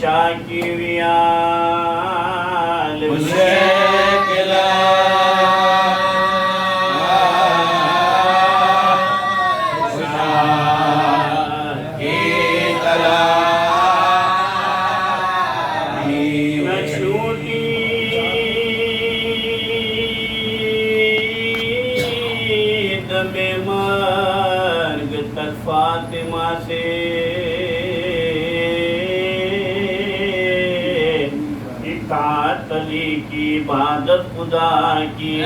شاکی ویال مشکلہ فاطمہ سے اطاعت علی کی عبادت خدا کی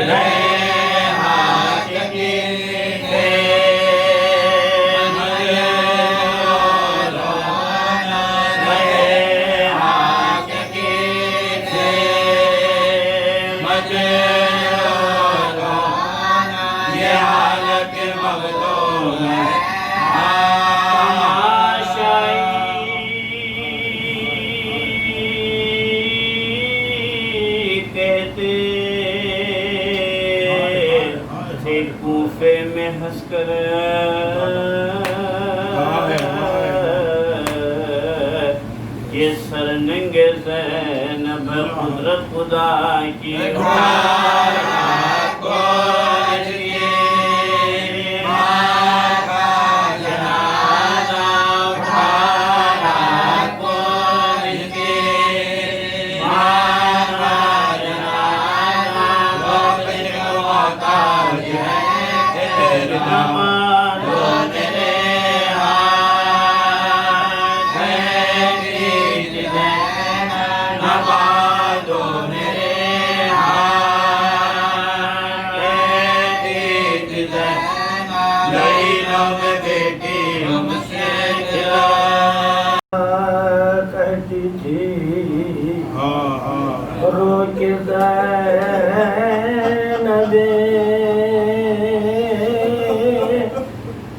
کوفے میں ہنس کر یہ سرنگ زینب قدرت خدا کی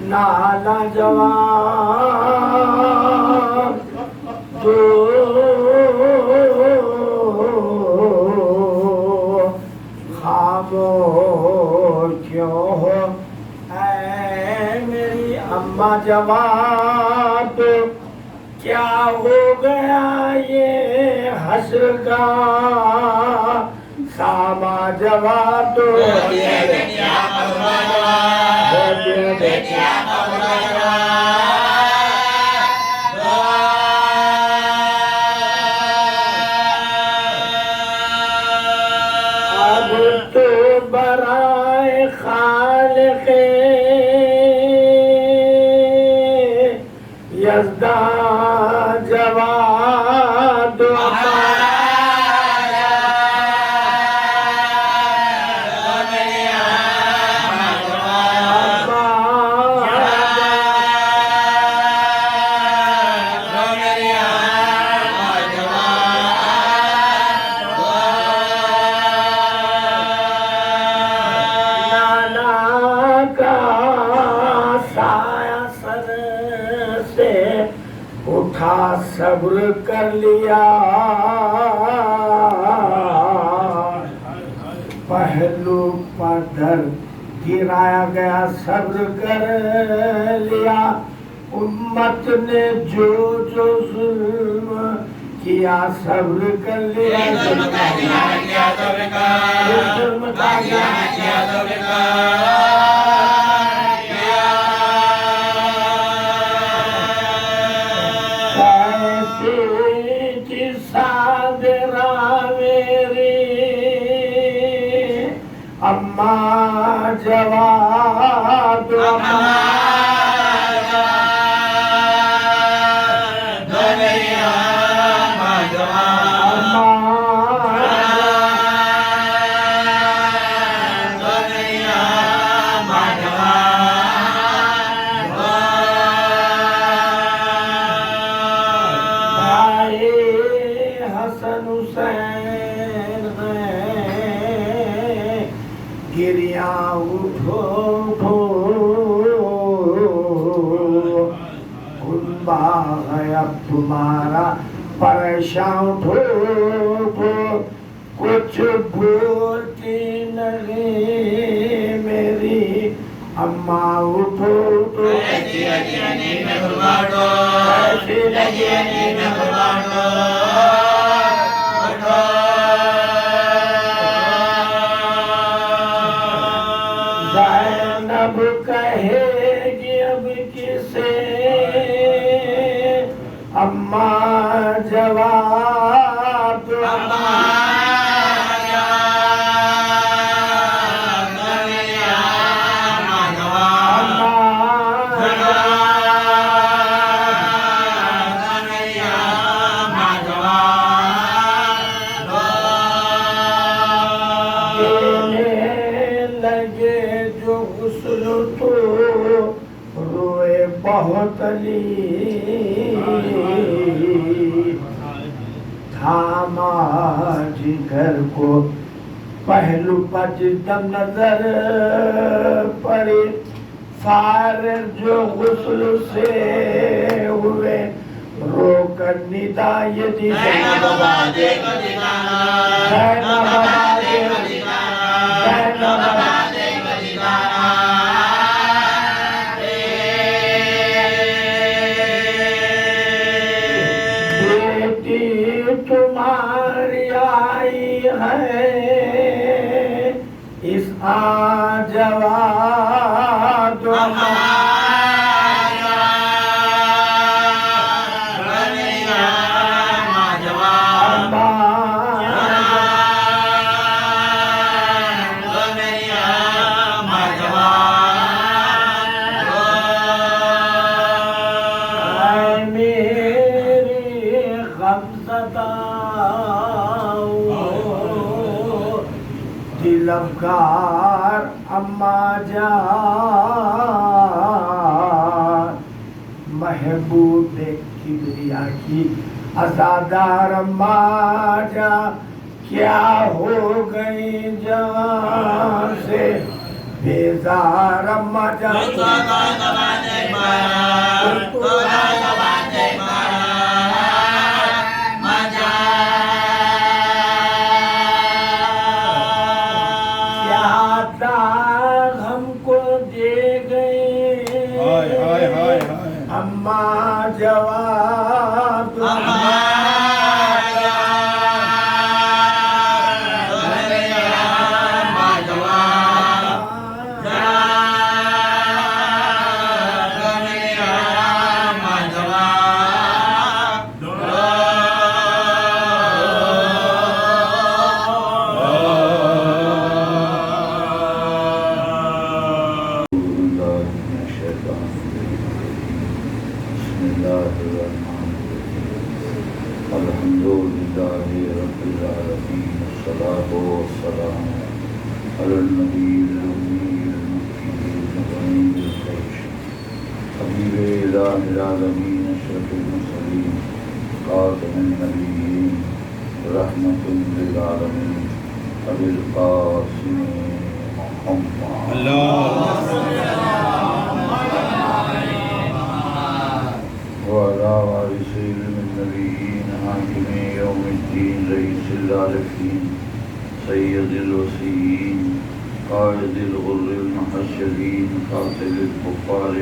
نالا جوان دو خاموشیوں ہو اے میری اماں جوان تو کیا ہو گیا یہ حشر کا ساما جوان تو اب تو برائے خالق یزدان جواد صبر کر لیا پہلو پر در گرایا گیا صبر کر لیا امت نے جو جو ظلم کیا صبر کر لیا اماں جواد حسن حسین گریا اٹھو کنبا ہے اب تمہارا پریشان اٹھو کچھ بولتی نہیں میری اماں اٹھو زینب کہے گی اب کسے اماں جواب دو بہت علی تھاما جگر کو پہلو پج دم نظر پڑی فارغ جو غسل سے ہوئے رو کر ندا یہ دی زینب آبادے زینب آبادے زینب آبادے تمہاری آئی ہے اس جواب دلفگار اماں جان محبوب کبریا کی عزادار اماں جان کیا ہو گئی جان سے بیزار اماں جان اماں جواب العالمين اشرف المرسلين خاتم النبيين رحمة للعالمين ابي القاسم محمد وعلى وارث النبيين حاكم يوم الدين رئيس العارفين سيد الوصيين قائد الغر المحشرين قاتل الكفار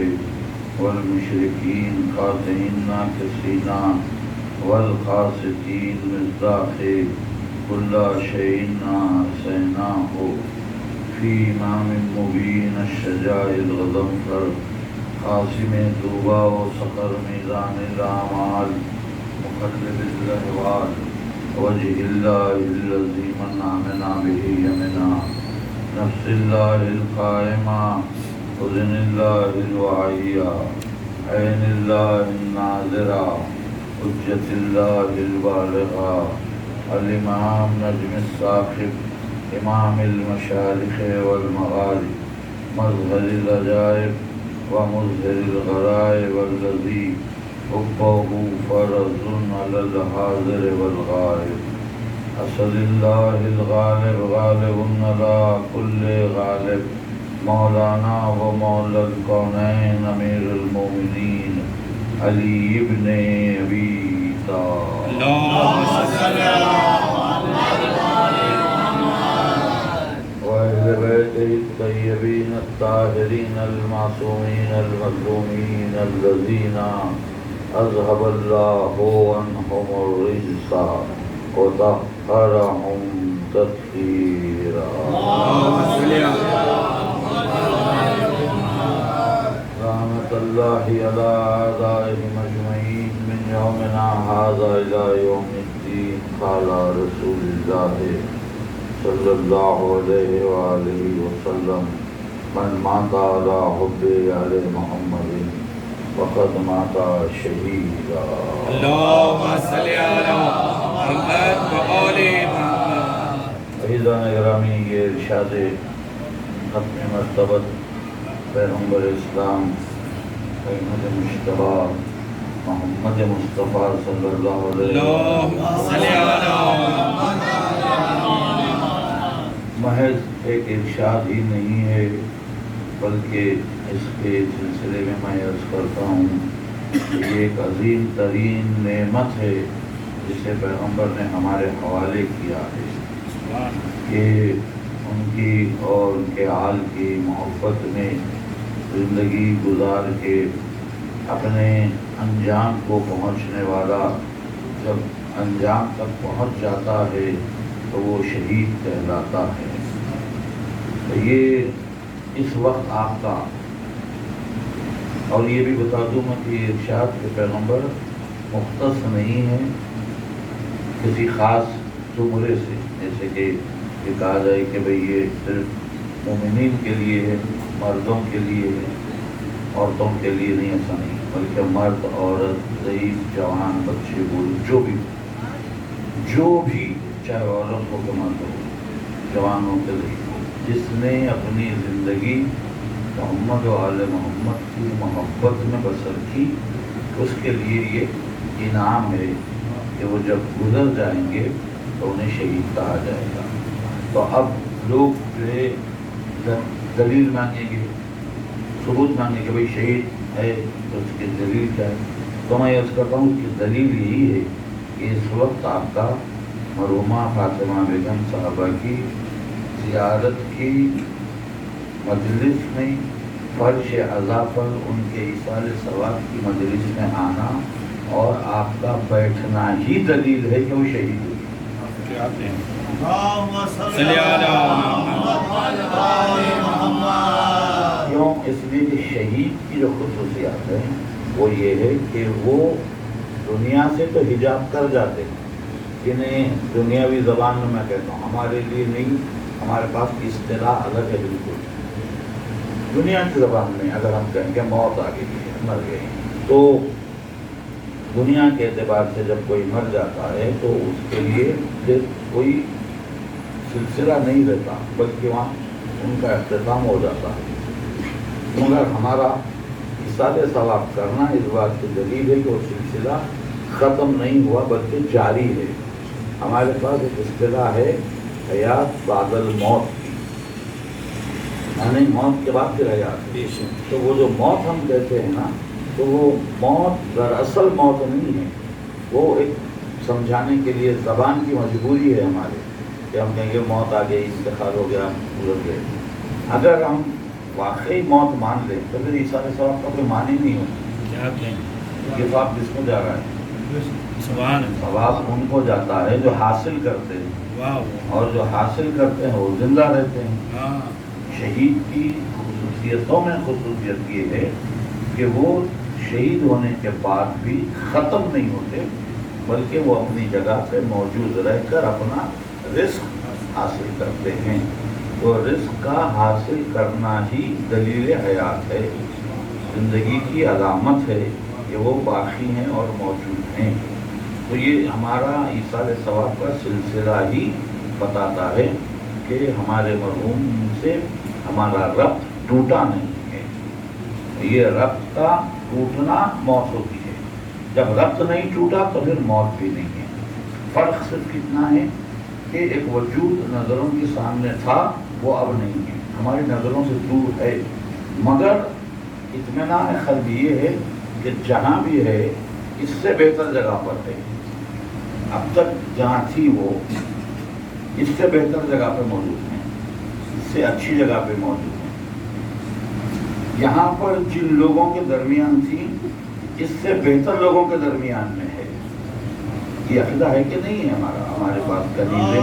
والمشركين قاطعين ناكسين والقاسطين مصداق كل شيء أحصيناه في إمام مبين الشجاع الغضنفر قاسم طوبى وصقر ميزان الأعمال مقلب الأحوال وجه الله الذي من آمنا به يمنا نفس الله القائمة أذن الله الوعية عين الله الناظرة حجة الله البالغة الإمام نجم الساقب إمام المشارق والمغارب مظهر العجائب ومظهر الغرائب الذي حبه فرض على الحاضر والغائب أسد الله الغالب غالب على كل غالب مولانا ومولا الكونين أمير المؤمنين علي بن أبي طالب اللهم صل على محمد وأهل بيته الطيبين الطاهرين المعصومين المظلومين الذين أذهب الله عنهم الرجس وطهرهم تطهيرا. رحمة الله على أعدائهم أجمعين من يومنا هذا إلى يوم الدين. قال رسول الله صلى الله عليه وآله وسلم: من مات على حب آل محمد فقد مات شهيدا. اللهم صل على محمد وآل محمد. عزیزان گرامی، یہ ارشاد ختم مرتبت پیغمبر اسلام احمد مشتبہ محمد مصطفیٰ صلی اللہ علیہ اللهم صل على محض ایک ارشاد ہی نہیں ہے، بلکہ اس کے سلسلے میں میں عرض کرتا ہوں کہ یہ ایک عظیم ترین نعمت ہے جسے پیغمبر نے ہمارے حوالے کیا ہے کہ ان کی اور ان کے آل کی محبت میں زندگی گزار کے اپنے انجام کو پہنچنے والا جب انجام تک پہنچ جاتا ہے تو وہ شہید کہلاتا ہے. تو یہ اس وقت آپ کا، اور یہ بھی بتا دوں میں کہ ارشاد کے پیغمبر مختص نہیں ہے کسی خاص زمرے سے، جیسے کہ یہ کہا جائے کہ بھئی یہ صرف مومنین کے لیے ہے، مردوں کے لیے ہے، عورتوں کے لیے نہیں، ایسا نہیں، بلکہ مرد، عورت، ضعیف، جوان، بچے، بوڑھے، جو بھی چاہے عورت ہو کہ مرد ہو، جوان ہو کہ ضعیف ہو، جس نے اپنی زندگی محمد و آل محمد کی محبت میں بسر کی، اس کے لیے یہ انعام ہے کہ وہ جب گزر جائیں گے تو انہیں شہید کہا جائے گا. تو اب لوگ جو ہے دلیل مانگیں گے، ثبوت مانگیں گے، بھئی شہید ہے تو اس کی دلیل کیا ہے؟ تو میں عرض کرتا ہوں کہ دلیل یہی ہے کہ اس وقت آپ کا مرحومہ فاطمہ بیگم صاحبہ کی زیارت کی مجلس میں فرش عزا پر ان کے ایصال ثواب کی مجلس میں آنا اور آپ کا بیٹھنا ہی دلیل ہے کہ وہ شہید ہوئی. کیوں؟ اس لیے کہ شہید کی جو خصوصیات ہیں وہ یہ ہے کہ وہ دنیا سے تو حجاب کر جاتے ہیں، انہیں دنیاوی زبان میں کہتا ہوں، ہمارے لیے نہیں، ہمارے پاس اصطلاح الگ ہے بالکل. دنیا کی زبان میں اگر ہم کہیں گے موت آ گئی ہے، مر گئے، تو دنیا کے اعتبار سے جب کوئی مر جاتا ہے تو اس کے لیے پھر کوئی سلسلہ نہیں رہتا، بلکہ وہاں ان کا اختتام ہو جاتا ہے. مگر ہمارا ایصال ثواب کرنا اس بات کی دلیل ہے کہ وہ سلسلہ ختم نہیں ہوا بلکہ جاری ہے. ہمارے پاس ایک اصطلاح ہے حیات بعد الموت کی، یعنی موت کے بعد پھر حیات. تو وہ جو موت ہم کہتے ہیں نا، تو وہ موت دراصل موت نہیں ہے، وہ ایک سمجھانے کے لیے زبان کی مجبوری ہے ہمارے کہ ہم کہیں گے موت آ گئی، انتقال ہو گیا، گزر گئے. اگر ہم واقعی موت مان لیں تو پھر ایصال ثواب کا کوئی معنی نہیں ہوتا. یہ ثواب کس کو جا رہا ہے؟ ثواب ان کو جاتا ہے جو حاصل کرتے ہیں، اور جو حاصل کرتے ہیں وہ زندہ رہتے ہیں. شہید کی خصوصیتوں میں خصوصیت یہ ہے کہ وہ شہید ہونے کے بعد بھی ختم نہیں ہوتے، بلکہ وہ اپنی جگہ پہ موجود رہ کر اپنا رزق حاصل کرتے ہیں. تو رزق کا حاصل کرنا ہی دلیل حیات ہے، زندگی کی علامت ہے کہ وہ باقی ہیں اور موجود ہیں. تو یہ ہمارا ایصال ثواب کا سلسلہ ہی بتاتا ہے کہ ہمارے مرحوم سے ہمارا ربط ٹوٹا نہیں ہے. یہ ربط کا ٹوٹنا موت ہوتی ہے، جب ربط نہیں ٹوٹا تو پھر موت بھی نہیں ہے. فرق صرف کتنا ہے کہ ایک وجود نظروں کے سامنے تھا، وہ اب نہیں ہے، ہماری نظروں سے دور ہے، مگر اطمینان قلبی یہ ہے کہ جہاں بھی ہے اس سے بہتر جگہ پر ہے. اب تک جہاں تھی وہ اس سے بہتر جگہ پہ موجود ہیں، سے اچھی جگہ پہ موجود ہیں. یہاں پر جن لوگوں کے درمیان تھی اس سے بہتر لوگوں کے درمیان میں ہے. یہ عقیدہ ہے کہ نہیں ہے ہمارے پاس کنیزیں؟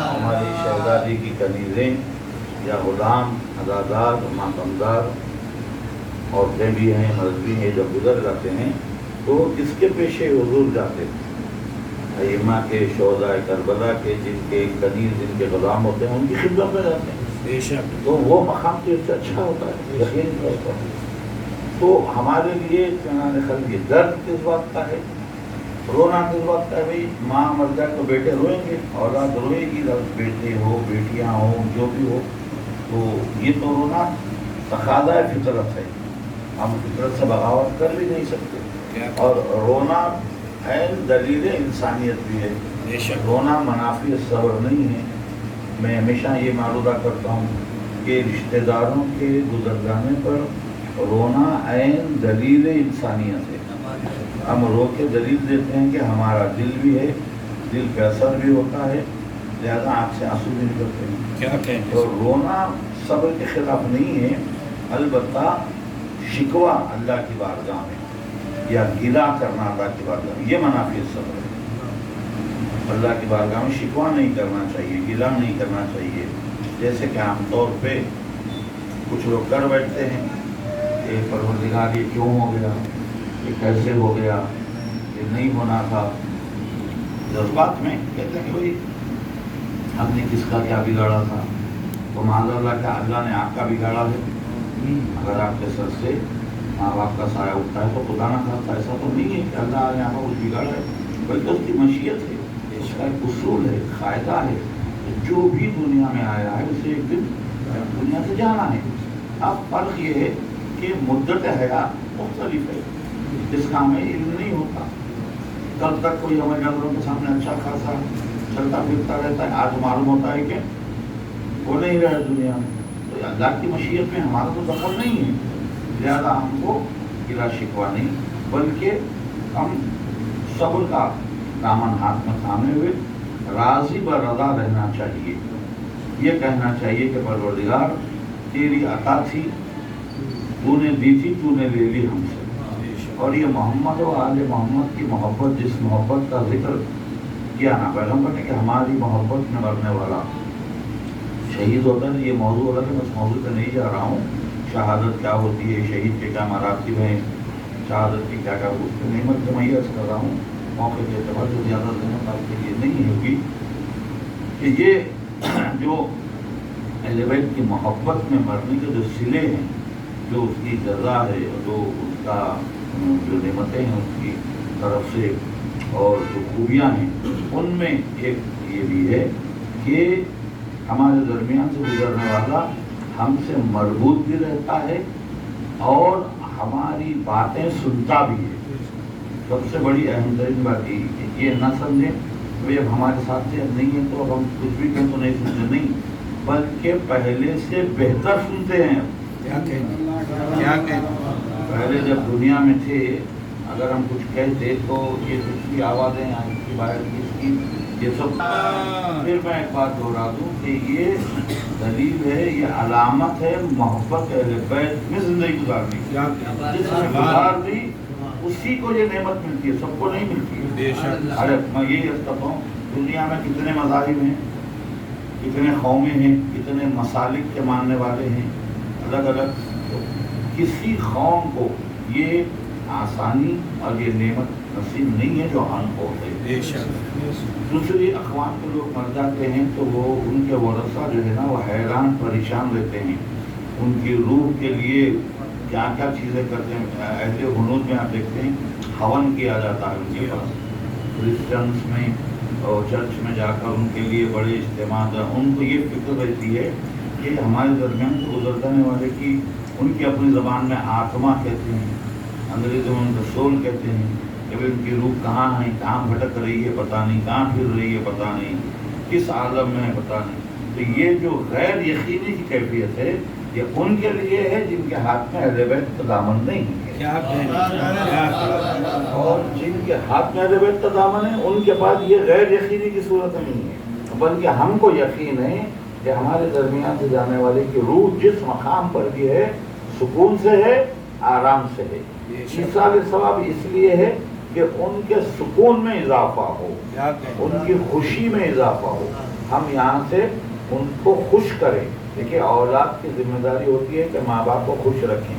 ہماری شہزادی کی کنیزیں یا غلام، ازادار، ماتمدار عورتیں بھی ہیں، مرد بھی ہیں، جب گزر جاتے ہیں تو اس کے پیشے حضور جاتے ہیں. ائمہ کے، شہداء کربلا کے، جن کے کنیز، جن کے غلام ہوتے ہیں، ان کی خدمت میں جاتے ہیں. بے شک. تو وہ مقام تو اس سے اچھا ہوتا ہے، یقین ہوتا ہے. تو ہمارے لیے یہ درد کس بات کا ہے، رونا کس بات کا ہے؟ بھائی ماں مر جائے تو بیٹے روئیں گے، اولاد روئے گی، بیٹے ہو، بیٹیاں ہوں، جو بھی ہو. تو یہ تو رونا تقاضا فطرت ہے، ہم فطرت سے بغاوت کر بھی نہیں سکتے. اور رونا عین دلیل انسانیت بھی ہے. رونا منافی صبر نہیں ہے. میں ہمیشہ یہ معروضہ کرتا ہوں کہ رشتہ داروں کے گزر جانے پر رونا عین دلیل انسانیت ہے. ہم رو کے دلیل دیتے ہیں کہ ہمارا دل بھی ہے، دل کا اثر بھی ہوتا ہے، لہذا آنکھ سے آنسو بھی نکلتے ہیں. تو رونا صبر کے خلاف نہیں ہے، البتہ شکوہ اللہ کی بارگاہ میں یا گلہ کرنا اللہ کی بارگاہ میں، یہ منافی صبر ہے. اللہ کی بارگاہ میں شکوہ نہیں کرنا چاہیے، گلہ نہیں کرنا چاہیے. جیسے کہ عام طور پہ کچھ لوگ کر بیٹھتے ہیں کہ پروردگار یہ کیوں ہو گیا، یہ کیسے ہو گیا، یہ نہیں ہونا تھا. جذبات میں کہتے ہیں کہ بھائی ہم نے کس کا کیا بگاڑا تھا. تو معاذ اللہ کہ اللہ نے آپ کا بگاڑا ہے. اگر آپ کے سر سے ماں باپ کا سایہ اٹھتا ہے تو خدا نہ خواستہ ایسا تو نہیں ہے کہ اللہ نے آپ کو کچھ بگاڑا ہے، بلکہ اس کی مشیت ہے، اس کا ایک اصول ہے، قاعدہ ہے. جو بھی دنیا میں آیا ہے اسے ایک دن دنیا سے جانا ہے. اب فرق یہ ہے کہ مدت حیات مختلف ہے. اس کا ہمیں علم نہیں ہوتا. کل تک کوئی ہمارے نظروں کے سامنے اچھا خاصا چلتا پھرتا رہتا ہے، آج معلوم ہوتا ہے کہ وہ نہیں رہا دنیا میں. تو اللہ کی مشیت میں ہمارا تو دخل نہیں ہے، لہذا ہم کو گلہ شکوہ نہیں، بلکہ ہم صبر کا دامن ہاتھ میں تھامے ہوئے راضی برضا رہنا چاہیے. یہ کہنا چاہیے کہ پروردگار تیری عطا تھی، تو نے دی تھی، تو نے لے لی ہم سے. اور یہ محمد و آل محمد کی محبت، جس محبت کا ذکر کیا نا پیغمبر نے کہ ہماری محبت میں مرنے والا شہید ہوتا ہے. یہ موضوع ہوتا ہے، میں اس موضوع پہ نہیں جا رہا ہوں. شہادت کیا ہوتی ہے، شہید کے کیا مراتب ہیں، شہادت کی کیا کیا اس پہ نعمت مہیا کر رہا ہوں. موقع کے اعتبار سے زیادہ نعمت آپ کے لیے نہیں ہوگی کہ یہ جو اہل بیت کی محبت میں مرنے کے جو صلے ہیں، جو اس کی جزا ہے، جو اس کا جو نعمتیں ہیں اس کی طرف سے اور جو خوبیاں ہیں، ان میں ایک یہ بھی ہے کہ ہمارے درمیان سے گزرنے والا ہم سے مربوط بھی رہتا ہے اور ہماری باتیں سنتا بھی ہے. سب سے بڑی اہم ترین بات یہ نہ سمجھیں کہ اب ہمارے ساتھ سے اب نہیں ہے تو اب ہم کچھ بھی کہیں تو نہیں سنتے، نہیں، بلکہ پہلے سے بہتر سنتے ہیں. پہلے جب دنیا میں تھے اگر ہم کچھ کہتے تو یہ کچھ بھی آوازیں آئی کی باہر کی، یہ سب. پھر میں ایک بات دہرا دوں کہ یہ دلیل ہے، یہ علامت ہے محبت اہل بیت میں زندگی گزارنے کی. جس نے گزار دی اسی کو یہ نعمت ملتی ہے، سب کو نہیں ملتی ہے. ارے میں یہی عرض کرتا ہوں، دنیا میں کتنے مذاہب ہیں، کتنے قومیں ہیں، کتنے مسالک کے ماننے والے ہیں الگ الگ. کسی قوم کو یہ آسانی اور یہ نعمت نصیب نہیں ہے جو ہم کو ہے. دوسری اقوام کے لوگ مر جاتے ہیں تو وہ ان کے ورثہ جو ہے نا وہ حیران پریشان رہتے ہیں. ان کی روح کے لیے کیا کیا چیزیں کرتے ہیں. اہل ہنود میں آپ دیکھتے ہیں ہون کیا جاتا ہے ان کے پاس. کرسچنس میں اور چرچ میں جا کر ان کے لیے بڑے اجتماعات، ان کو یہ فکر رہتی ہے کہ ہمارے درمیان سے گزر جانے والے کی ان کی اپنی زبان میں آتما کہتے ہیں، انگریزی میں ان کو سول کہتے ہیں، کہ ان کی روح کہاں ہے، کہاں بھٹک رہی ہے پتہ نہیں، کہاں پھر رہی ہے پتہ نہیں، کس عالم میں ہے پتہ نہیں. تو یہ جو غیر یقینی کی کیفیت ہے یہ ان کے لیے ہے جن کے ہاتھ میں اہل بیت کا دامن نہیں ہے، کیا کہیں، اور جن کے ہاتھ میں اہل بیت کا دامن ہے ان کے پاس یہ غیر یقینی کی صورت نہیں ہے، بلکہ ہم کو یقین ہے کہ ہمارے درمیان سے جانے والے کی روح جس مقام پر بھی ہے سکون سے ہے، آرام سے ہے۔ ایصال ثواب اس لیے ہے کہ ان کے سکون میں اضافہ ہو، کیا کہیں، ان کی خوشی میں اضافہ ہو، ہم یہاں سے ان کو خوش کریں۔ دیکھیے اولاد کی ذمہ داری ہوتی ہے کہ ماں باپ کو خوش رکھیں،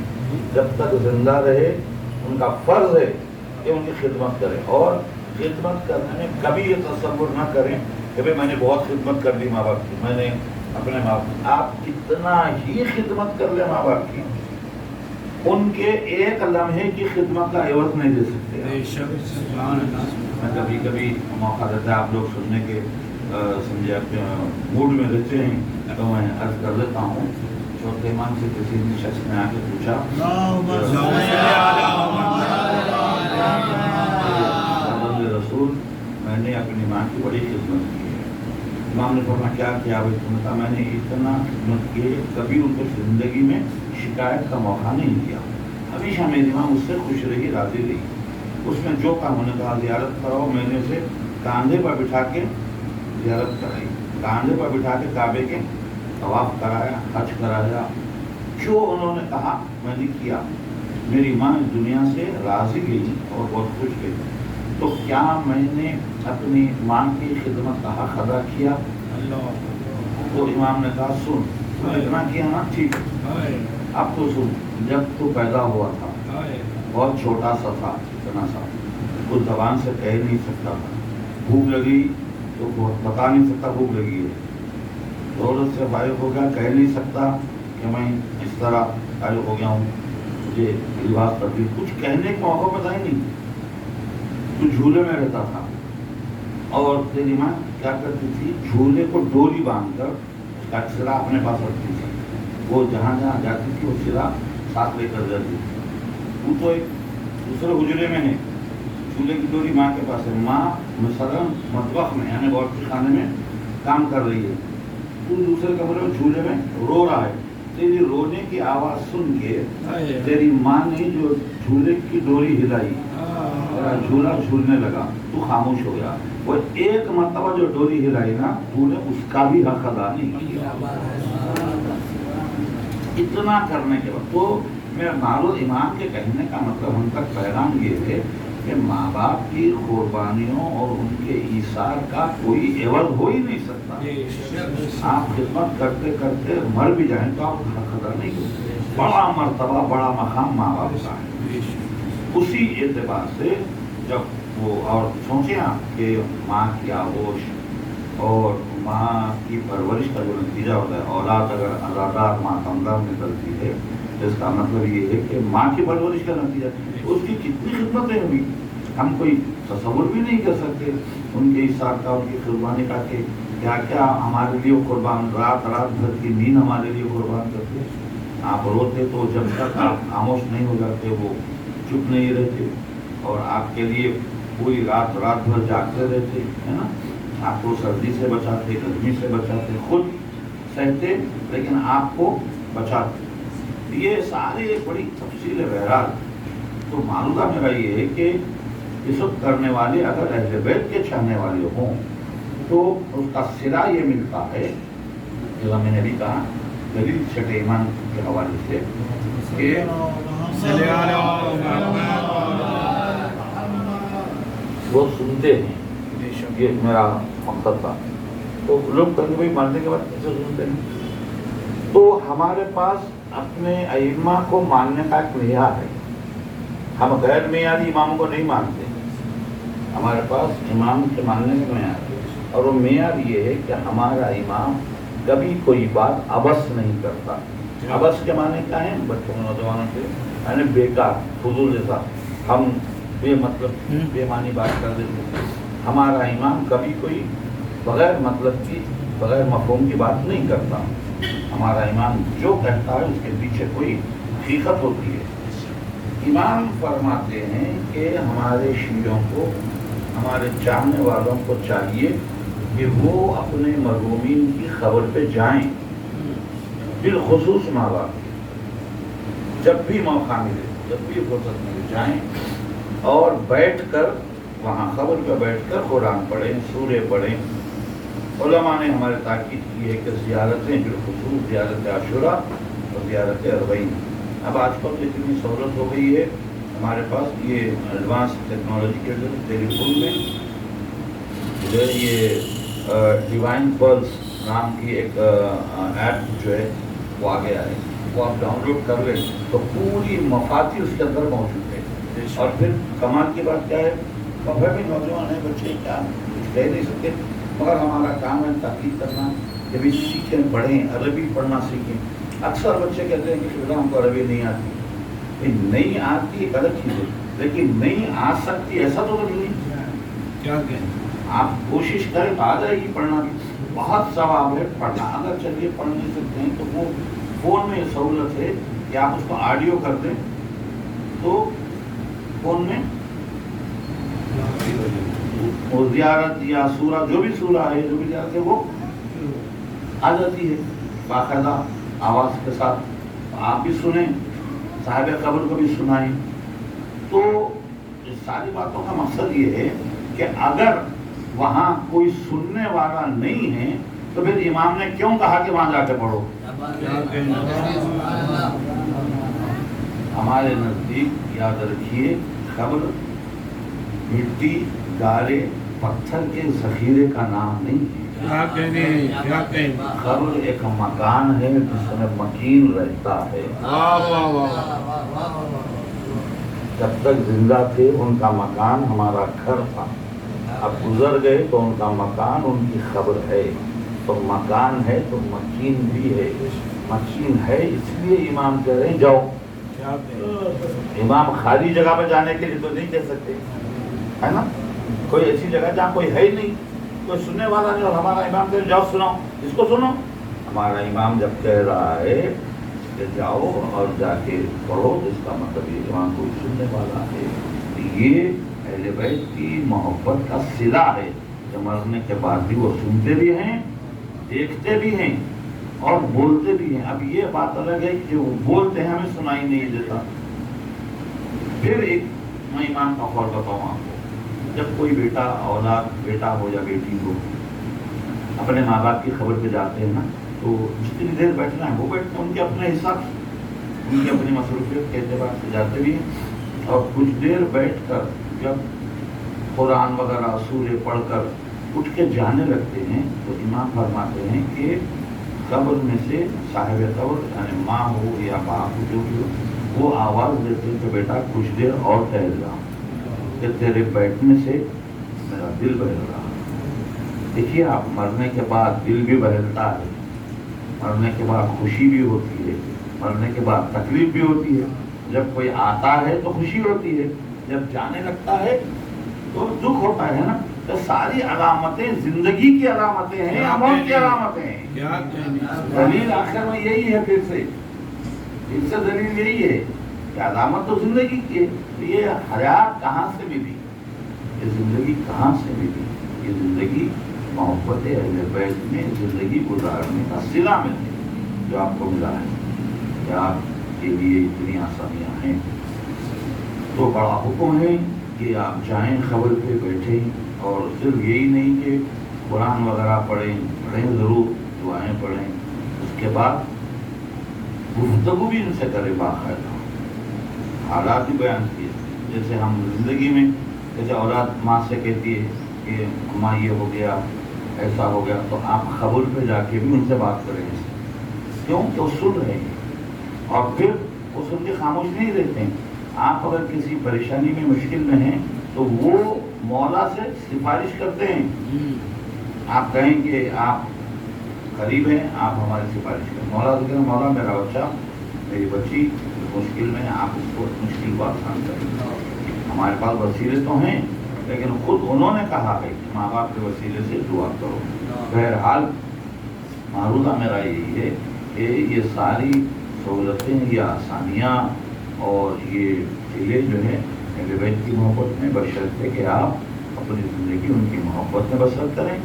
جب تک زندہ رہے ان کا فرض ہے کہ ان کی خدمت کریں، اور خدمت کرنے میں کبھی یہ تصور نہ کریں کہ بھئی میں نے بہت خدمت کر دی ماں باپ کی، میں نے اپنے ماں باپ، آپ کتنا ہی خدمت کر لیں ماں باپ کی، ان کے ایک لمحے کی خدمت کا عوض نہیں دے سکتے۔ بے شک، سبحان اللہ، میں کبھی کبھی موقع دیتا ہے آپ لوگ سننے کے، سمجھے اپنے موڈ میں رہتے ہیں تو میں عرض کر دیتا ہوں۔ چوتھے امام سے کسی شخص نے آ کے پوچھا، رسول میں نے اپنی ماں کی بڑی خدمت کی ہے۔ امام نے فرمایا کیا کیا؟ میں نے اتنا خدمت کی ہے کبھی ان کو زندگی میں شکایت کا موقع نہیں دیا، ہمیشہ میری ماں مجھ سے خوش رہی، راضی رہی، اس میں جو کام انہوں نے کہا زیارت کراؤ، میں نے اسے کاندھے پر بٹھا کے زیارت کرائی، کاندھے پر بٹھا کے کعبے کے طواف کرایا، حج کرایا، جو انہوں نے کہا میں نے کیا۔ میری ماں اس دنیا سے راضی گئی اور بہت خوش گئی، تو کیا میں نے اپنی ماں کی خدمت کا حق ادا کیا؟ تو امام نے کہا سن، تو اتنا کیا نا ٹھیک، اب تو سن، جب تو پیدا ہوا تھا بہت چھوٹا سا تھا، اتنا سا کچھ زبان سے کہہ نہیں سکتا تھا، بھوک لگی تو بتا نہیں سکتا بھوک لگی ہے، ضرورت سے فارغ ہو گیا کہہ نہیں سکتا کہ میں اس طرح فارغ ہو گیا ہوں، مجھے لباس تبدیل، کچھ کہنے کا موقع پتہ ہی نہیں، تو جھولے میں رہتا تھا، اور تیری ماں کیا کرتی تھی، جھولے کو ڈوری باندھ کر اس کا سرا اپنے پاس رکھتی تھی، وہ جہاں جہاں جاتی تھی وہ سرا ساتھ لے کر جاتی تھی۔ وہ تو ایک دوسرے حجرے میں ہے، جھولے کی ڈوری ماں کے پاس ہے، ماں مثلا مطبخ میں یعنی باورچی خانے میں کام کر رہی ہے، تو دوسرے کمرے میں جھولے میں رو رہا ہے، تیری رونے کی آواز سن کے تیری ماں نے جو جھولے کی ڈوری ہلائی، جھولا جھولنے لگا، تو خاموش ہو گیا، وہ ایک مرتبہ جو ڈوری ہلائی نا تو نے اس کا بھی حق ادا نہیں کیا۔ اتنا کرنے کے بعد تو میرا معروض امام کے کہنے کا مطلب ہم تک پیغام یہ ہے کہ ماں باپ کی قربانیوں اور ان کے ایثار کا کوئی عوض ہو ہی نہیں سکتا۔ آپ خدمت کرتے کرتے مر بھی جائیں تو آپ حق ادا نہیں کرتے، بڑا مرتبہ بڑا مقام ماں باپ کا ہے۔ اسی اعتبار سے جب وہ، اور سوچیں آپ کہ ماں کی آغوش اور ماں کی پرورش کا جو نتیجہ ہوتا ہے، اولاد اگر ازادار ماں کمدار نکلتی ہے تو اس کا مطلب یہ ہے کہ ماں کی پرورش کا نتیجہ اس کی کتنی خدمتیں ہوئی، ہم کوئی تصور بھی نہیں کر سکتے ان کے ایثار کا، ان کی قربانی کا، کہ کیا کیا ہمارے لیے قربان، رات رات بھر کی نیند ہمارے لیے قربان کرتے۔ آپ روتے تو جب تک آپ خاموش نہیں ہو جاتے وہ چپ نہیں رہتے، اور آپ کے لیے پوری رات رات بھر جاگتے رہتے، ہے نا، آپ کو سردی سے بچاتے، گرمی سے بچاتے، خود سہتے لیکن آپ کو بچاتے۔ یہ سارے ایک بڑی تفصیل ہے۔ بہرحال تو معلومہ میرا یہ ہے کہ اس وقت کرنے والے اگر اہل بیت کے چاہنے والے ہوں تو اس کا صلہ یہ ملتا ہے، جیسا میں نے بھی کہا دلیل چھٹے ایمان کے حوالے سے، کہ وہ سنتے ہیں، یہ میرا مقصد تھا۔ تو لوگ کبھی بھائی مرنے کے بعد کیسے سنتے ہیں؟ تو ہمارے پاس اپنے ائمہ کو ماننے کا ایک معیار ہے، ہم غیر معیاری اماموں کو نہیں مانتے، ہمارے پاس امام کے ماننے کا معیار ہے، اور وہ معیار یہ ہے کہ ہمارا امام کبھی کوئی بات عبث نہیں کرتا۔ عبث کے معنی کیا ہے؟ بچوں نوجوانوں کے یعنی بیکار، فضول جیسا، ہم بے مطلب بے معنی بات کر دیتے ہیں۔ ہمارا امام کبھی کوئی بغیر مطلب کی، بغیر مفہوم کی بات نہیں کرتا۔ ہمارا امام جو کہتا ہے اس کے پیچھے کوئی حقیقت ہوتی ہے۔ امام فرماتے ہیں کہ ہمارے شیعوں کو، ہمارے چاہنے والوں کو چاہیے کہ وہ اپنے مرحومین کی خبر پہ جائیں، بالخصوص ماں باپ کی جب بھی موقع ملے، جب بھی فرصت ملے، جائیں اور بیٹھ کر وہاں قبر پہ بیٹھ کر قرآن پڑھیں، سورے پڑھیں۔ علماء نے ہمارے تاکید کی ہے کہ زیارتیں بالخصوص زیارت عاشورہ اور زیارت اربعین۔ اب آج کل اتنی سہولت ہو گئی ہے ہمارے پاس، یہ ایڈوانس ٹیکنالوجی کے ٹیلی فون میں جو ہے یہ ڈیوائن پلس نام کی ایک ایپ جو ہے وہ آ گیا ہے، وہ آپ ڈاؤن لوڈ کر لیں تو پوری مفاتی اس کے اندر موجود ہے۔ اور پھر کمال کی بات کیا ہے، کبھی بھی نوجوان ہیں، بچے کیا کچھ کہہ نہیں سکتے، مگر ہمارا کام ہے تحقیق کرنا کہ بھی سیکھیں، پڑھیں، عربی پڑھنا سیکھیں۔ اکثر بچے کہتے ہیں کہ شیخ ہم کو عربی نہیں آتی۔ نہیں آتی ایک الگ چیز ہے، لیکن نہیں آ سکتی ایسا تو نہیں۔ کیا کہیں آپ کوشش کریں تو آ جائے گی، پڑھنا بھی بہت ثواب ہے پڑھنا۔ اگر چلیے پڑھ نہیں سکتے ہیں تو وہ فون میں سہولت ہے کہ آپ اس کو آڈیو کر دیں تو فون میں وہ زیارت یا سورہ جو بھی سورہ ہے، جو بھی زیارت ہے وہ آ جاتی ہے باقاعدہ آواز کے ساتھ، آپ بھی سنیں، صاحب قبر کو بھی سنائیں۔ تو اس ساری باتوں کا مقصد یہ ہے کہ اگر وہاں کوئی سننے والا نہیں ہے تو پھر امام نے کیوں کہا کہ وہاں جا کے پڑھو؟ ہمارے نزدیک یاد رکھیے، قبر مٹی، گارے، پتھر کے ذخیرے کا نام نہیں ہے۔ قبر ایک مکان ہے جس میں مکین رہتا ہے۔ جب تک زندہ تھے ان کا مکان ہمارا گھر تھا، اب گزر گئے تو ان کا مکان ان کی قبر ہے۔ تو مکان ہے تو مکین بھی ہے، مکین ہے، اس لیے امام کہہ رہے ہیں جاؤ۔ امام خالی جگہ پہ جانے کے لیے تو نہیں کہہ سکتے، ہے نا؟ کوئی ایسی جگہ جہاں کوئی ہے ہی نہیں، کوئی سننے والا نہیں، اور ہمارا امام کہہ جاؤ سناؤ، اس کو سنو۔ ہمارا امام جب کہہ رہا ہے کہ جاؤ اور جا کے پڑھو، جس کا مطلب یہ کہ وہاں کوئی سننے والا ہے۔ یہ اہل بیت کی محبت کا صلہ ہے کہ مرنے کے بعد بھی وہ سنتے بھی ہیں، دیکھتے بھی ہیں اور بولتے بھی ہیں۔ اب یہ بات الگ ہے کہ وہ بولتے ہیں ہمیں سنائی نہیں دیتا۔ پھر ایک میں ایمان کا قول بتاؤں آپ کو، جب کوئی بیٹا اولاد، بیٹا ہو یا بیٹی ہو، اپنے ماں باپ کی خبر پہ جاتے ہیں نا، تو جتنی دیر بیٹھنا ہے وہ بیٹھتے ہیں، ان کے اپنے حساب سے، ان کی اپنی مصروفیت کے اعتبار سے جاتے بھی ہیں۔ اور کچھ دیر بیٹھ کر جب قرآن وغیرہ سورے پڑھ کر اٹھ کے جانے لگتے ہیں تو امام فرماتے ہیں کہ قبر میں سے صاحب قبر یعنی ماں ہو یا باپ ہو جو بھی ہو، وہ آواز دیتے ہیں کہ بیٹا کچھ دیر اور ٹہل جا، کہ تیرے بیٹھنے سے میرا دل بہل رہا۔ دیکھیے آپ، مرنے کے بعد دل بھی بہلتا ہے، مرنے کے بعد خوشی بھی ہوتی ہے، مرنے کے بعد تکلیف بھی ہوتی ہے۔ جب کوئی آتا ہے تو خوشی ہوتی ہے، جب جانے لگتا ہے تو دکھ ہوتا ہے نا۔ تو ساری علامتیں زندگی کی علامتیں ہیں، موت کی علامتیں ہیں۔ دلیل آخر میں یہی ہے، پھر سے دلیل یہی ہے کہ علامت تو زندگی کی ہے۔ تو یہ حیات کہاں سے ملی، یہ زندگی کہاں سے ملی؟ یہ زندگی محبت اہل بیت میں زندگی گزارنے کا صلہ میں ہے جو آپ کو ملا ہے، کہ آپ کے لیے اتنی آسانیاں ہیں۔ تو بڑا حکم ہے کہ آپ جائیں قبر پہ بیٹھیں، اور صرف یہی نہیں کہ قرآن وغیرہ پڑھیں ضرور، دعائیں پڑھیں، اس کے بعد گفتگو بھی ان سے کریں، باقاعدہ حالات بھی بیان کیے۔ جیسے ہم زندگی میں، جیسے اولاد ماں سے کہتی ہے کہ ماں یہ ہو گیا، ایسا ہو گیا، تو آپ قبر پہ جا کے بھی ان سے بات کریں، کیوں کہ وہ سن رہے ہیں، اور پھر وہ سن کے خاموش نہیں رہتے ہیں۔ آپ اگر کسی پریشانی میں، مشکل میں ہیں تو وہ مولا سے سفارش کرتے ہیں۔ آپ کہیں کہ آپ قریب ہیں، آپ ہماری سفارش کریں، مولا سے کہیں مولا میرا بچہ، میری بچی مشکل میں ہے، آپ اس کو مشکل کو آسان کریں۔ ہمارے پاس وسیلے تو ہیں، لیکن خود انہوں نے کہا ہے کہ ماں باپ کے وسیلے سے دعا کرو۔ بہرحال معروضہ میرا یہی ہے کہ یہ ساری سہولتیں، یہ آسانیاں اور یہ چیزیں جو ہیں اہل بیت کی محبت میں، بشرطے کہ آپ اپنی زندگی ان کی محبت میں بسر کریں،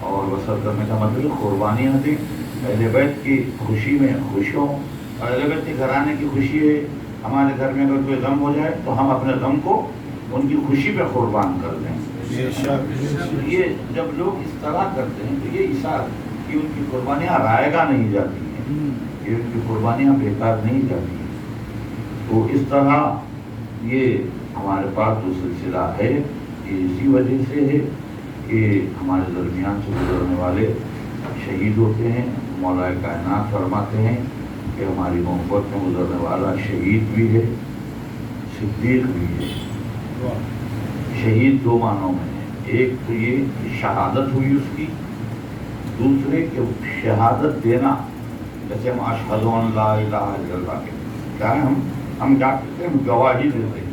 اور بسر کرنے کا مطلب قربانیاں دیں۔ اہل بیت کی خوشی میں خوش ہوں، اور اہل بیت کے گھرانے کی خوشی ہے ہمارے گھر میں اگر کوئی غم ہو جائے تو ہم اپنے غم کو ان کی خوشی پہ قربان کر دیں۔ یہ جب لوگ اس طرح کرتے ہیں تو یہ اشارہ کہ ان کی قربانیاں رائے گاہ نہیں جاتی ہیں، کہ ان کی قربانیاں بیکار نہیں جاتی ہیں۔ تو اس طرح یہ ہمارے پاس جو سلسلہ ہے یہ اسی وجہ سے ہے کہ ہمارے درمیان سے گزرنے والے شہید ہوتے ہیں۔ مولا کائنات فرماتے ہیں کہ ہماری محبت میں گزرنے والا شہید بھی ہے، صدیق بھی ہے۔ شہید دو معنوں میں ہے، ایک تو یہ کہ شہادت ہوئی اس کی، دوسرے کہ شہادت دینا، جیسے ہم اشہد ان لا الہ الا اللہ کے کیا ہے، ہم کیا کہتے ہیں، گواہی دیتے ہیں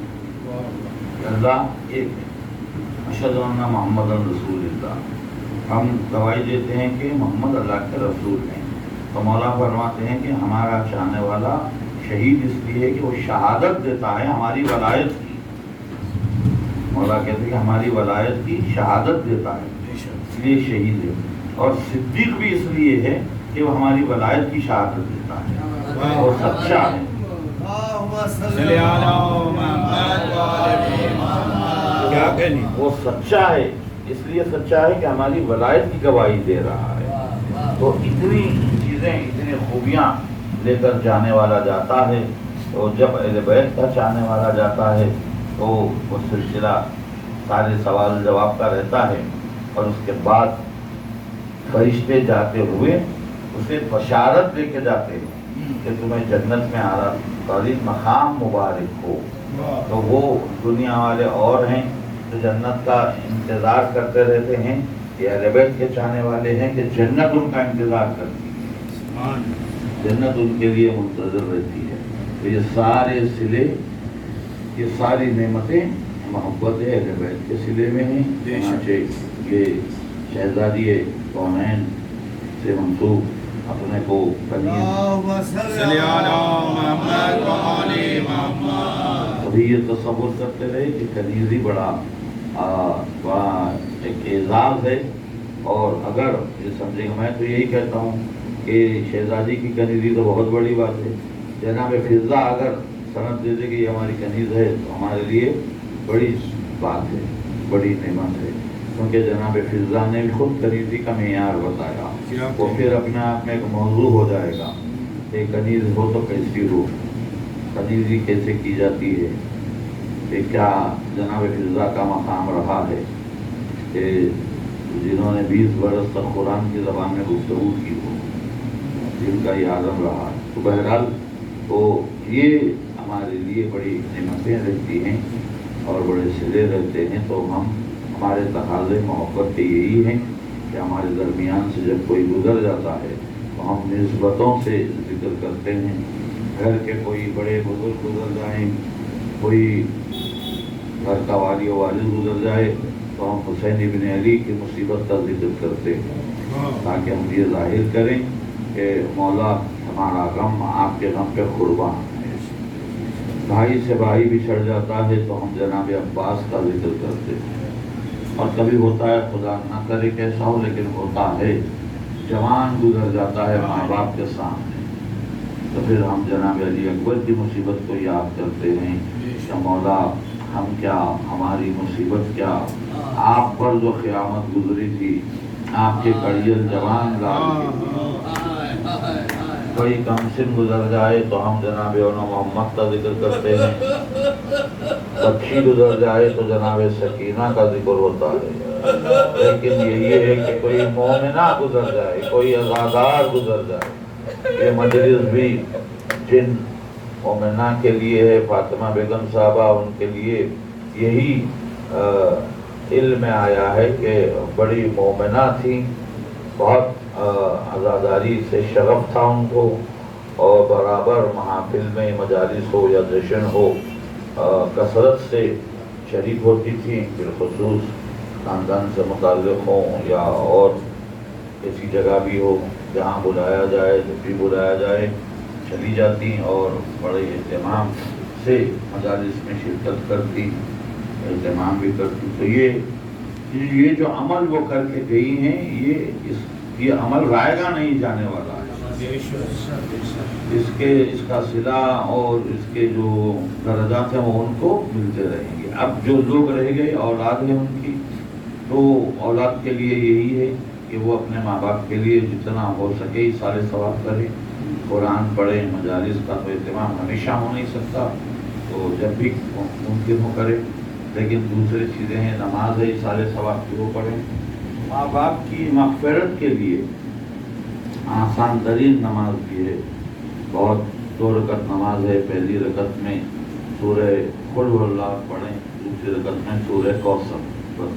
اللہ ایک ہے، اشہد ان محمد رسول اللہ، ہم گواہی دیتے ہیں کہ محمد اللہ کے رسول ہیں۔ تو مولا فرماتے ہیں کہ ہمارا چاہنے والا شہید اس لیے کہ وہ شہادت دیتا ہے ہماری ولایت کی۔ مولا کہتے ہیں کہ ہماری ولایت کی شہادت دیتا ہے، اس لیے شہید ہے۔ اور صدیق بھی اس لیے ہے کہ وہ ہماری ولایت کی شہادت دیتا ہے، وہ سچا ہے۔ کیا کہنی، وہ سچا ہے، اس لیے سچا ہے کہ ہماری ولایت کی گواہی دے رہا ہے۔ تو اتنی چیزیں، اتنی خوبیاں لے کر جانے والا جاتا ہے۔ تو جب اہل بیت کا چاہنے والا جاتا ہے تو وہ سلسلہ سارے سوال جواب کا رہتا ہے، اور اس کے بعد فرشتے جاتے ہوئے اسے بشارت دے کے جاتے ہیں کہ تمہیں جنت میں اعلیٰ ترین مقام مبارک ہو۔ تو وہ دنیا والے اور ہیں جو جنت کا انتظار کرتے رہتے ہیں، یہ اہل بیت کے چاہنے والے ہیں کہ جنت ان کا انتظار کرتی ہے، جنت ان کے لیے منتظر رہتی ہے۔ تو یہ سارے صلے، یہ ساری نعمتیں محبت اہل بیت کے صلے میں ہیں۔ چنانچہ یہ شہزادی کونین سے منسوب اپنے کو ابھی یہ تصور کرتے رہے کہ کنیزی بڑا ایک اعزاز ہے، اور اگر یہ سمجھے گا، میں تو یہی کہتا ہوں کہ شہزادی کی کنیزی تو بہت بڑی بات ہے۔ جناب فضا اگر سند دے دے کہ یہ ہماری کنیز ہے تو ہمارے لیے بڑی بات ہے، بڑی نعمت ہے، کیونکہ جناب فضا نے بھی خود کنیزی کا معیار بتایا۔ وہ پھر اپنے آپ میں ایک موضوع ہو جائے گا کہ کنیز ہو تو کیسی ہو، کنیزی کیسے کی جاتی ہے، کہ کیا جناب فضا کا مقام رہا ہے کہ جنہوں نے 20 برس تک قرآن کی زبان میں گفتگو کی ہو، جن کا یہ عالم رہا ہے۔ تو بہرحال تو یہ ہمارے لیے بڑی نعمتیں رہتی ہیں اور بڑے صلے رہتے ہیں۔ تو ہمارے تقاضے محبت کے یہی ہیں کہ ہمارے درمیان سے جب کوئی گزر جاتا ہے تو ہم نسبتوں سے ذکر کرتے ہیں۔ گھر کے کوئی بڑے بزرگ گزر جائیں، کوئی گھر کا والی و والد گزر جائے تو ہم حسین ابن علی کی مصیبت کا ذکر کرتے ہیں، تاکہ ہم یہ ظاہر کریں کہ مولا ہمارا غم آپ کے غم پہ قربان ہے۔ بھائی سے بھائی بھی چھڑ جاتا ہے تو ہم جناب عباس کا ذکر کرتے ہیں۔ اور کبھی ہوتا ہے، خدا نہ کرے کیسا ہو، لیکن ہوتا ہے، جوان گزر جاتا ہے ماں باپ کے سامنے، تو پھر ہم جناب علی اکبر کی مصیبت کو یاد کرتے ہیں کہ مولا ہم کیا، ہماری مصیبت کیا، آپ پر جو قیامت گزری تھی آپ کے کڑیل جوان لال کے، کوئی کم سن گزر جائے تو ہم جناب محمد کا ذکر کرتے ہیں، بچی گزر جائے تو جناب سکینہ کا ذکر ہوتا ہے۔ لیکن یہی ہے کہ کوئی مومنہ گزر جائے، کوئی عزادار گزر جائے، یہ مجلس بھی جن مومنہ کے لیے ہے، فاطمہ بیگم صاحبہ ان کے لیے یہی علم میں آیا ہے کہ بڑی مومنہ تھیں، بہت عزاداری سے شغف تھا ان کو، اور برابر محافل میں مجالس ہو یا جشن ہو کثرت سے شریک ہوتی تھیں، بالخصوص خاندان سے متعلق ہوں یا اور ایسی جگہ بھی ہو جہاں بلایا جائے، جب بھی بلایا جائے چلی جاتی اور بڑے اہتمام سے مجالس میں شرکت کرتی، اہتمام بھی کرتی۔ تو یہ جو عمل وہ کر کے گئی ہیں، یہ عمل رائے گاہ نہیں جانے والا ہے، اس کا صلہ اور اس کے جو درجات ہیں وہ ان کو ملتے رہیں گے. اب جو لوگ رہ گئے اولاد ہیں ان کی، تو اولاد کے لیے یہی ہے کہ وہ اپنے ماں باپ کے لیے جتنا ہو سکے ایثار ثواب کرے. قرآن پڑھیں. مجالس کا تو اہتمام ہمیشہ ہو نہیں سکتا، تو جب بھی ممکن ہو کرے. لیکن دوسری چیزیں ہیں، نماز ہے ایثار ثواب کی، وہ پڑھیں. ماں باپ کی مغفرت کے لیے آسان ترین نماز بھی ہے. بہت 2 رکعت نماز ہے. پہلی رکعت میں سورہ قل هو اللہ پڑھیں، دوسری رکعت میں سورہ کوثر. بس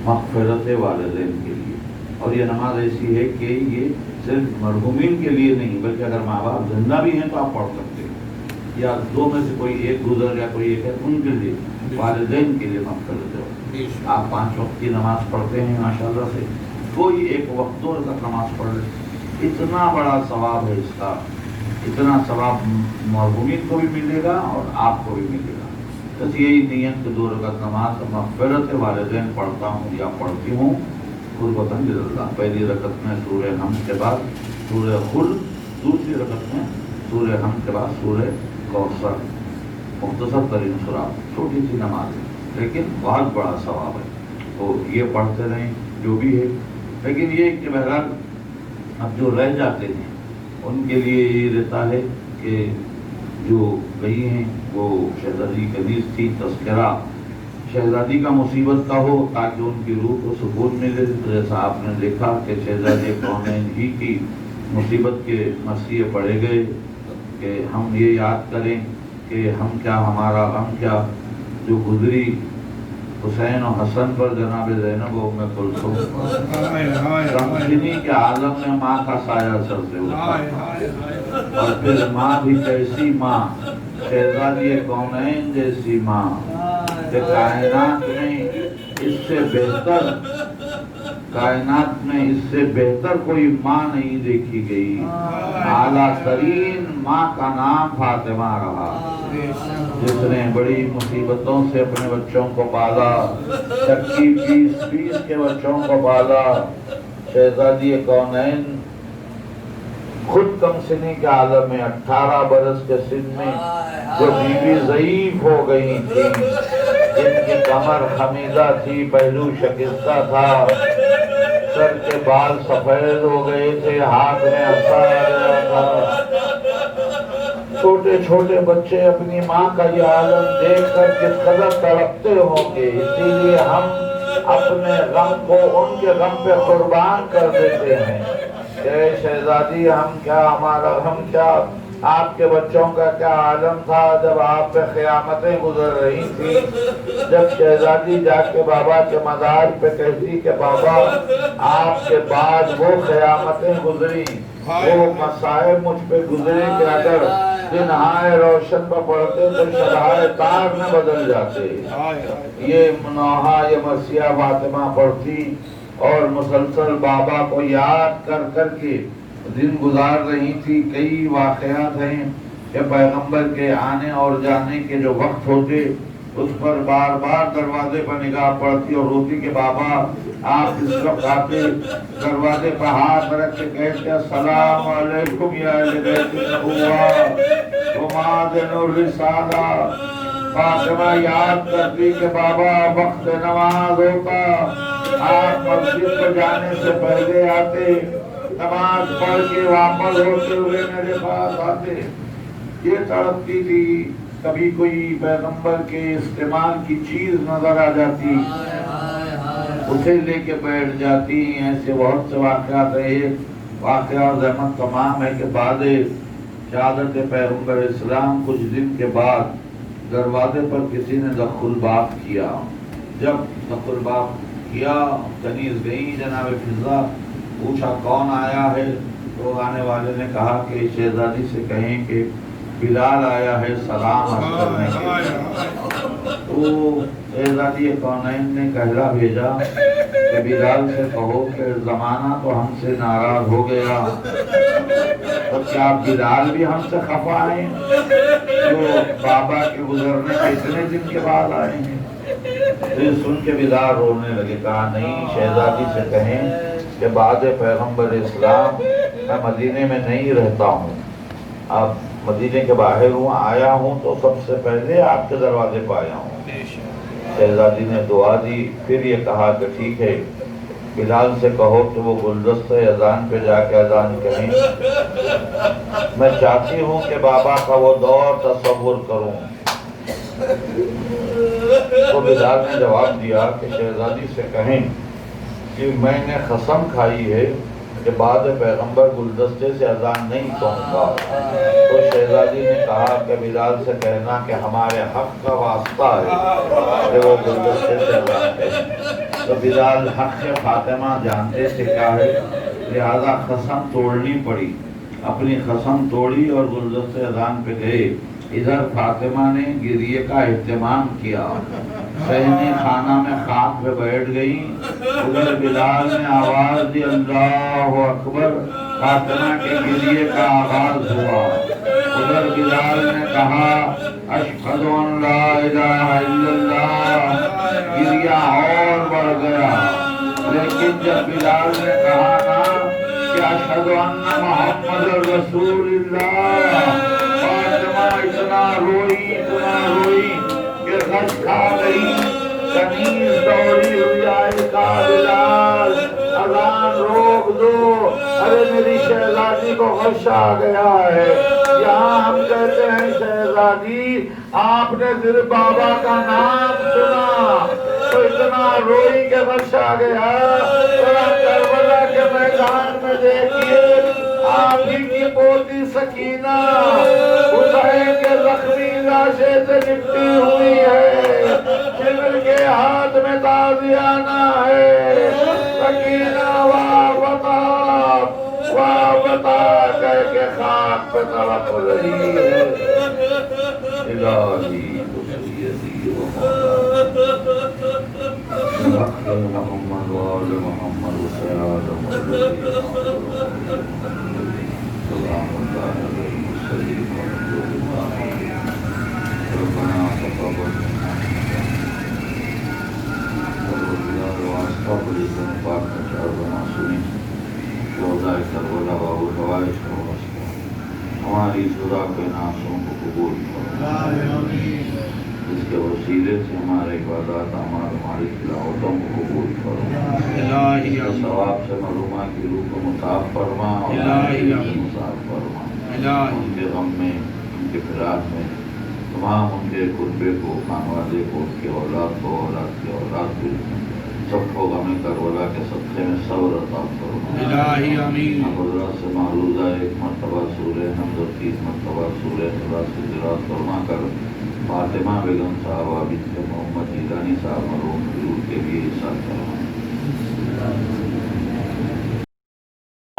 مغفرت والدین کے لیے. اور یہ نماز ایسی ہے کہ یہ صرف مرحومین کے لیے نہیں، بلکہ اگر ماں باپ زندہ بھی ہیں تو آپ پڑھ سکتے ہیں، یا 2 میں سے کوئی ایک گزر یا کوئی ایک ہے، ان کے لیے، والدین کے لیے مغفرت ہے. آپ 5 وقت کی نماز پڑھتے ہیں ماشاءاللہ سے، کوئی ایک وقت 2 رکعت نماز پڑھ لے، اتنا بڑا ثواب ہے اس کا. اتنا ثواب مرحومین کو بھی ملے گا اور آپ کو بھی ملے گا. بس یہی نیت کہ 2 رکعت نماز مغفرت والدین پڑھتا ہوں یا پڑھتی ہوں قربتاً للہ. پہلی رکعت میں سورہ حمد کے بعد سورہ قل، دوسری رکعت میں سورہ حمد کے بعد سورہ کوثر. مختصر ترین سورہ، چھوٹی سی نماز ہے لیکن بہت بڑا ثواب ہے. تو یہ پڑھتے رہیں جو بھی ہے. لیکن یہ کہ بہرحال اب جو رہ جاتے ہیں ان کے لیے یہ رہتا ہے کہ جو گئی ہیں وہ شہزادی کنیز تھی، تذکرہ شہزادی کا مصیبت کا ہو تاکہ ان کی روح کو سکون ملے. جیسا آپ نے دیکھا کہ شہزادی کونین ہی کی مصیبت کے مسئلے پڑے گئے کہ ہم یہ یاد کریں کہ ہم کیا، ہمارا غم کیا جو گزری حسین و حسن پر جناب زینب و ام کلثوم. غمگینی کے عالم میں ماں کا سایہ سر سے اٹھا، اور پھر ماں بھی کیسی ماں، شہزادی کونین جیسی ماں کہ کائنات میں اس سے بہتر کوئی ماں نہیں دیکھی گئی. اعلیٰ ترین ماں کا نام فاطمہ رہا، جس نے بڑی مصیبتوں سے اپنے بچوں کو پالا، 21-20 کے بچوں کو پالا. شہزادی کونین خود کم سنی کے عالم میں 18 برس کے سن میں جو بیوی ضعیف ہو گئی تھی، جن کی کمر خمیدہ تھی، پہلو شکستہ تھا، سر کے بال سفید ہو گئے تھے، ہاتھ میں عصا آ گیا تھا. چھوٹے چھوٹے بچے اپنی ماں کا یہ عالم دیکھ کر کس قدر تڑپتے ہوں گے. اسی لیے ہم اپنے غم کو ان کے غم پہ قربان کر دیتے ہیں کہ شہزادی ہم کیا، ہمارا غم کیا، آپ کے بچوں کا کیا عالم تھا جب آپ پہ قیامتیں گزر رہی تھی. جب شہزادی جا کے بابا کے مزار پہ کہتی کہ بابا آپ کے بعد وہ قیامتیں گزری، وہ مصائب مجھ پہ گزرے کہ اگر دنہائے روشن پہ پڑھتے تو شبہائے تار میں بدل جاتے. یہ نوحہ، یہ مرثیہ فاطمہ پڑھتی اور مسلسل بابا کو یاد کر کر کے دن گزار رہی تھی. کئی واقعات ہیں کہ پیغمبر کے آنے اور جانے کے جو وقت ہوتے اس پر بار بار دروازے پر نگاہ پڑتی اور روتی کہ بابا آپ اس وقت آتے، دروازے پر ہاتھ رکھ کے کہتے السلام علیکم یا اہل بیت النبوہ و معادن الرسالہ. فاطمہ یاد کرتی کہ بابا وقت نماز ہوتا، آپ مسجد کو جانے سے پہلے آتے، نماز پڑھ کے واپس ہوتے ہوئے میرے پاس آتے. یہ تڑپتی تھی. کبھی کوئی پیغمبر کے استعمال کی چیز نظر آ جاتی، اسے لے کے بیٹھ جاتی. ایسے بہت سے واقعات ہیں. ایک واقعہ زحمت تمام ہے کہ بعد شہادت پیغمبر اسلام کچھ دن کے بعد دروازے پر کسی نے دخل باب کیا. جب دخل باب کیا، کنیز گئی جناب فضا، پوچھا کون آیا ہے، تو آنے والے نے کہا کہ شہزادی سے کہیں کہ بلال آیا ہے سلام عرض کرنے کے لیے. تو شہزادی کونین نے کہلا بھیجا کہ بلال سے کہو کہ زمانہ تو ہم سے ناراض ہو گیا، تو کیا بلال بھی ہم سے خفا ہیں جو بابا کے گزرنے کے اتنے دن کے بعد آئے ہیں. یہ سن کے بلال رونے لگے. کہا نہیں، شہزادی سے کہیں کہ بعد پیغمبر اسلام میں مدینے میں نہیں رہتا ہوں، اب مدینے کے باہر ہوں، آیا ہوں تو سب سے پہلے آپ کے دروازے پہ آیا ہوں۔ شہزادی نے دعا دی، پھر یہ کہا کہ ٹھیک ہے بلال سے کہو کہ وہ گلدستہ اذان پہ جا کے اذان کہیں، میں چاہتی ہوں کہ بابا کا وہ دور تصور کروں۔ تو بلال نے جواب دیا کہ شہزادی سے کہیں کہ میں نے قسم کھائی ہے کہ بعد پیغمبر گلدستے سے اذان نہیں کہوں گا۔ تو شہزادی نے کہا کہ بلال سے کہنا کہ ہمارے حق کا واسطہ ہے کہ وہ گلدستے سے اذان کہیں۔ تو بلال حق فاطمہ جانتے تھے کیا ہے، لہذا قسم توڑنی پڑی، اپنی قسم توڑی اور گلدستے اذان پہ گئے۔ ادھر فاطمہ نے گریے کا اہتمام کیا، صحنِ خانہ میں خاک پہ بیٹھ گئی، ادھر بلال نے آواز دی اللہ اکبر، فاطمہ کے گریے کا آغاز ہوا۔ ادھر بلال نے کہا اشہد ان لا الہ الا اللہ، گریہ اور بڑھ گیا۔ لیکن جب بلال نے کہا نا کہ اشہد ان محمد رسول اللہ، فاطمہ اتنا روئی کہ غش کھا گئی، کنیز دوڑی ہوئی آئی، کہا بلال اذان روک دو، ارے میری شہزادی کو غش آ گیا ہے۔ یہاں ہم کہتے ہیں شہزادی آپ نے صرف بابا کا نام سنا تو اتنا روئی کہ غش آ گیا۔ کربلا کے میدان میں دیکھیے آپ ہی کی پوتی سکینہ حسین کے زخمی لاشے سے لپٹی ہوئی ہے، شبر کے ہاتھ میں تازیانہ ہے، سکینہ واہ بتا کہہ کے خاک پہ تڑپ رہی ہے۔ الہی سیدی و محمد وآل محمد وسیاد سلام اللہ علیہ وسلم ربنا تقبل واسطہ بڑی سن پاک میں چار بنا سنی روزہ کربلا بابو روایش کا واسطہ ہماری صدا کے ناسوں کو قبول کرو، جس کے وسیلے سے ہمارے عبادات ہماری تلاوتوں کو قبول کرو، ثواب سے معلومہ کی روح کو مصاف فرما اور مصاف فرما، ان کے غم میں، ان کے فراق میں تمام ان کے قربے کو، خانوادے کو، ان کے اولاد کو، اولاد کے اولاد کو، سب کو غم کربلا کے صدقے میں صبر عطا فرما۔ حضرت سے معروضہ ایک مرتبہ سورہ نمبر 30 مرتبہ سورہ خلاص کی قرات فرما کر فاطمہ بیگم صاحبہ بنت محمد جیلانی صاحب مرحوم کے لیے حساب فرما۔